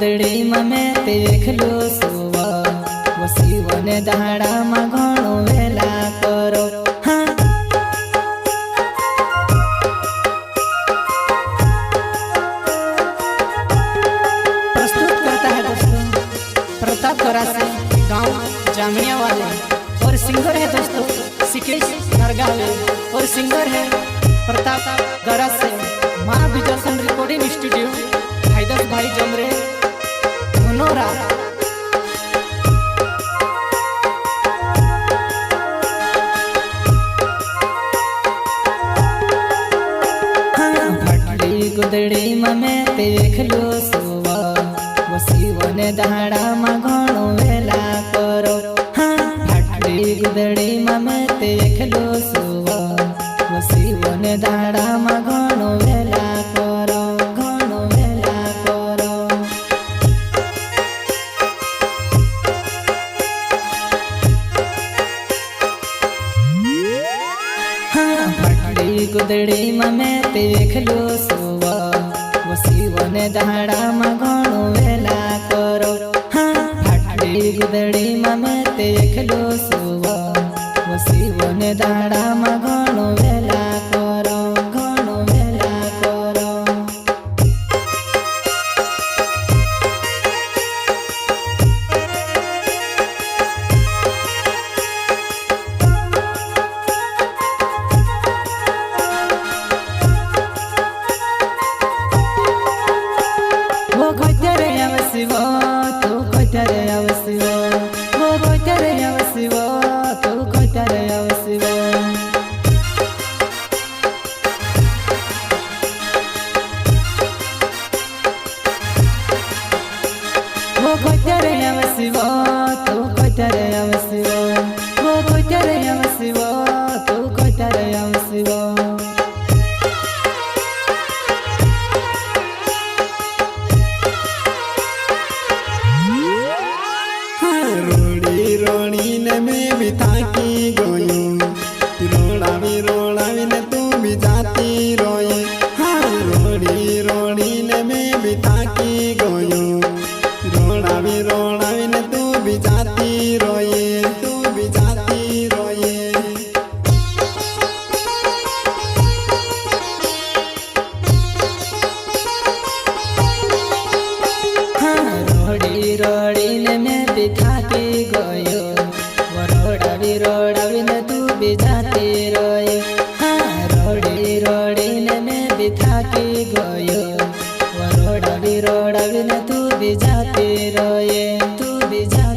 गुदड़ी में देख लो सुवा वसीवने दाड़ा में घणो वेला करो। हाँ प्रस्तुत करता है दोस्तों प्रताप गरा से गांव जामनिया वाले, और सिंगर है दोस्तों सिकेश नरगावे, और सिंगर है प्रताप गरा से माँ विजयसन रिकॉर्डिंग स्टूडियो हैदर भाई जमरे मनोरा। भटली गुदड़ी में देख लो सुवा वसीवने दाड़ा में घणो वेला करो। हाँ भटली गुदड़ी में देख लो सुवा वसीवने दाड़ा में घणो वेला करो, घणो वेला करो। हाँ भटली गुदड़ी में देख लो सुवा वसीवने दाड़ा में घणो वेला करो। हाँ भटली गुदड़ी में देख लो सुवा वसीवने दाड़ा में घणो वेला करो, घणो वेला करो। वो खोजरे आवसिवो तू खोजरे आवसिवो, वो खोजरे आवसिवो तू खोजरे आवसिवो। वो खोजरे आवसिवो तू खोजरे आवसिवो, वो खोजरे आवसिवो तू खोजरे आवसिवो। रोड़ी रोड़ी ने मैं भी थाकी गयूं, रोड़ावी रोड़ावी ने तू भी जाती रोए। हाँ रोड़ी रोड़ी ने मैं भी थाकी गयूं, रोड़ावी रोड़ावी ने तू भी जाती रोए, तू भी जाती रोए। रोड़ी रोड़ी ने मैं भी थाकी गयो, वो रोड़ावी रोड़ावी ने तू भी जाती रोए। हाँ रोड़ी रोड़ी ने मैं भी थाकी गयो, वो रोड़ावी रोड़ावी ने तू भी जाती रोए, तू भी जा